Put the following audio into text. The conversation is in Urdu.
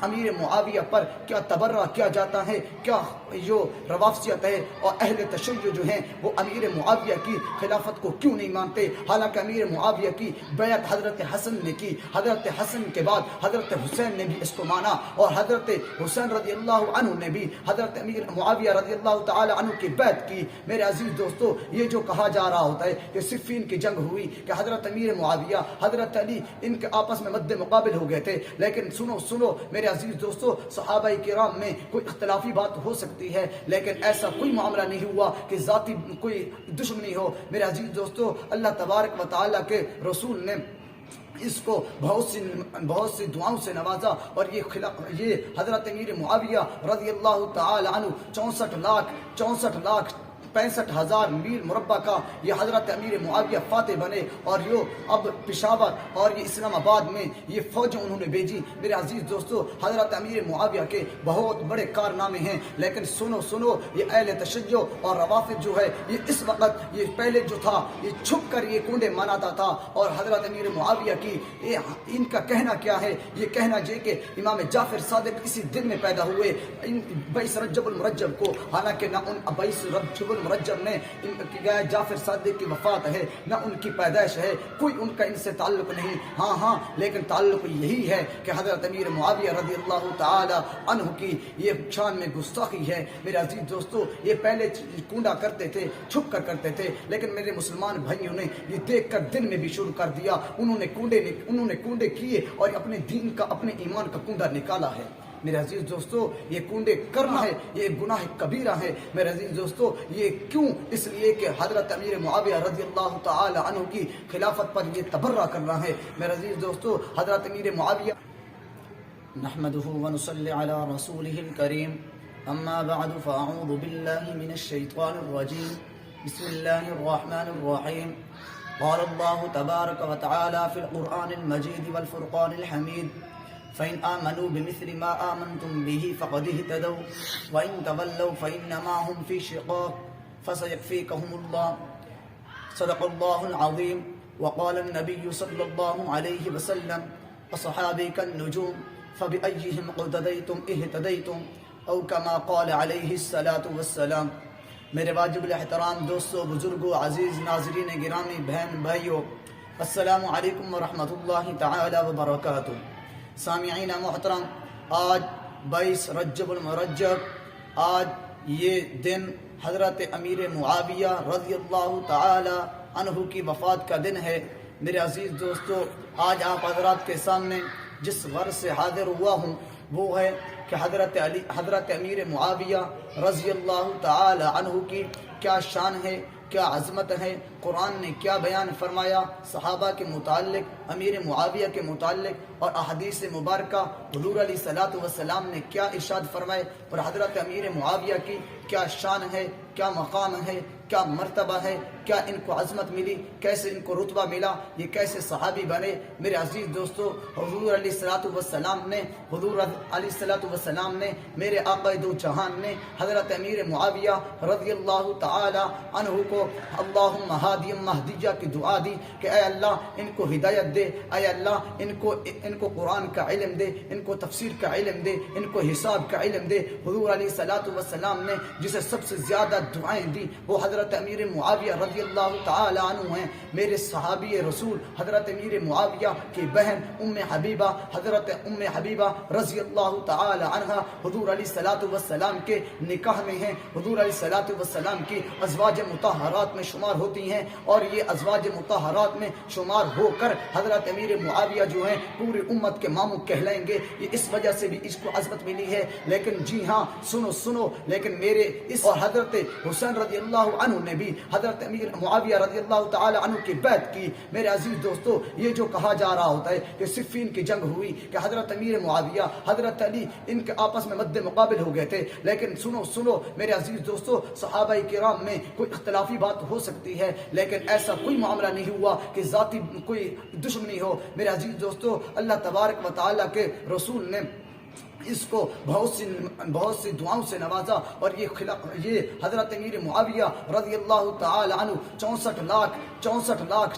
امیر معاویہ پر کیا تبرہ کیا جاتا ہے، کیا جو روافضیت ہے اور اہل تشیع جو ہیں وہ امیر معاویہ کی خلافت کو کیوں نہیں مانتے، حالانکہ امیر معاویہ کی بیعت حضرت حسن نے کی، حضرت حسن کے بعد حضرت حسین نے بھی اس کو مانا، اور حضرت حسین رضی اللہ عنہ نے بھی حضرت امیر معاویہ رضی اللہ تعالی عنہ کی بیعت کی۔ میرے عزیز دوستو، یہ جو کہا جا رہا ہوتا ہے کہ صفین کی جنگ ہوئی کہ حضرت امیر معاویہ حضرت علی ان کے آپس میں مد مقابل ہو گئے تھے، لیکن سنو میرے عزیز دوستو، صحابہ کرام میں کوئی اختلافی بات ہو سکتی ہے، لیکن ایسا کوئی معاملہ نہیں ہوا کہ ذاتی کوئی دشمنی ہو۔ میرے عزیز دوستو، اللہ تبارک و تعالیٰ کے رسول نے اس کو بہت سی دعاؤں سے نوازا، اور یہ حضرت امیر معاویہ رضی اللہ تعالی عنہ 64,65,000 میل مربع کا یہ حضرت امیر معاویہ فاتح بنے، اور یہ اب پشاور اور یہ اسلام آباد میں یہ فوجیں انہوں نے بھیجی۔ میرے عزیز دوستو، حضرت امیر معاویہ کے بہت بڑے کارنامے ہیں، لیکن سنو یہ اہل تشیع اور روافض جو ہے یہ اس وقت، یہ پہلے جو تھا یہ چھپ کر یہ کنڈے مناتا تھا، اور حضرت امیر معاویہ کی ان کا کہنا کیا ہے، یہ کہنا یہ کہ امام جعفر صادق اسی دن میں پیدا ہوئے 22 رجب المرجب کو، حالانکہ نہ ان 22 رجب المرجب نے جعفر صادق کی وفات ہے، نہ ان کی پیدائش ہے، کوئی ان کا ان سے تعلق نہیں۔ ہاں لیکن تعلق یہی ہے کہ حضرت امیر معاویہ رضی اللہ تعالی عنہ کی یہ شان میں گستاخی ہے۔ میرے عزیز دوستو، یہ پہلے کنڈا کرتے تھے، چھپ کر کرتے تھے، لیکن میرے مسلمان بھائیوں نے یہ دیکھ کر دن میں بھی شروع کر دیا، انہوں نے کنڈے کیے اور اپنے دین کا، اپنے ایمان کا کنڈا نکالا ہے۔ میرے عزیز دوستو، یہ کنڈے کرنا ہے، یہ گناہ کبیرہ ہے۔ میرے عزیز دوستو، یہ کیوں؟ اس لیے کہ حضرت امیر معاویہ رضی اللہ تعالی عنہ کی خلافت پر یہ تبرہ کرنا ہے۔ میرے عزیز دوستو، حضرت امیر معاویہ نحمده ونصلي على رسوله الكريم، اما بعد فاعوذ بالله من الشيطان الرجيم، بسم الله الرحمن الرحيم، قال الله تبارك وتعالى في القرآن المجيد والفرقان الحميد، فإن آمنوا بمثل ما آمنتم به فقد اهتدوا وإن تولوا فإنما هم في شقاق فسيكفيكهم الله، صدق الله العظيم۔ وقال النبي صلى الله عليه وسلم، أصحابي كالنجوم فبأيهم اقتديتم اهتديتم، أو كما قال عليه الصلاة والسلام۔ میرے واجب الاحترام دوستو، بزرگوں، عزیز ناظرین گرامی، بہن بھائیو، السلام علیکم ورحمۃ اللہ تعالی وبرکاتہ۔ سامعین محترم، آج 22 رجب المرجب، آج یہ دن حضرت امیر معاویہ رضی اللہ تعالی عنہ کی وفات کا دن ہے۔ میرے عزیز دوستو، آج آپ حضرات کے سامنے جس غرض سے حاضر ہوا ہوں وہ ہے کہ حضرت امیر معاویہ رضی اللہ تعالی عنہ کی کیا شان ہے، کیا عظمت ہے، قرآن نے کیا بیان فرمایا صحابہ کے متعلق، امیر معاویہ کے متعلق، اور احادیث مبارکہ حضور علیہ الصلوۃ والسلام نے کیا ارشاد فرمائے، اور حضرت امیر معاویہ کی کیا شان ہے، کیا مقام ہے، کیا مرتبہ ہے، کیا ان کو عظمت ملی، کیسے ان کو رتبہ ملا، یہ کیسے صحابی بنے۔ میرے عزیز دوستو، حضور علیہ الصلوۃ والسلام نے میرے آقا دو جہان نے حضرت امیر معاویہ رضی اللہ تعالی عنہ کو اللہم ہادی مہدیہ کی دعا دی کہ اے اللہ ان کو ہدایت دے، اے اللہ ان کو قرآن کا علم دے، ان کو تفسیر کا علم دے، ان کو حساب کا علم دے۔ حضور علیہ الصلوۃ والسلام نے جسے سب سے زیادہ دعائیں دی وہ حضرت امیر معاویہ رضی اللہ تعالی عنہ ہیں۔ میرے صحابی رسول حضرت امیر معاویہ کی بہن حضرت ام حبیبہ رضی اللہ تعالی عنہ حضور علیہ الصلوۃ والسلام کے نکاح میں ہیں، حضور علیہ الصلوۃ والسلام کی ازواج مطہرات میں شمار ہوتی ہیں، اور یہ ازواج مطہرات میں شمار ہو کر حضرت امیر معاویہ جو ہیں پوری امت کے ماموں کہلائیں گے۔ یہ اس وجہ سے بھی اس کو عظمت ملی ہے۔ لیکن جی ہاں، سنو لیکن میرے اس اور حضرت حسین رضی اللہ عنہ نے بھی حضرت امیر معاویہ رضی اللہ تعالی عنہ کی بیعت کی۔ میرے عزیز دوستو، یہ جو کہا جا رہا ہوتا ہے کہ صفین کی جنگ ہوئی کہ حضرت امیر معاویہ حضرت علی ان کے آپس میں مد مقابل ہو گئے تھے، لیکن سنو میرے عزیز دوستو، صحابہ کرام میں کوئی اختلافی بات ہو سکتی ہے، لیکن ایسا کوئی معاملہ نہیں ہوا کہ ذاتی کوئی دشمنی ہو۔ میرے عزیز دوستو، اللہ تبارک و تعالی کے رسول نے اس کو بہت سی دعاؤں سے نوازا، اور یہ حضرت امیر معاویہ رضی اللہ تعالی عنہ 64,65,000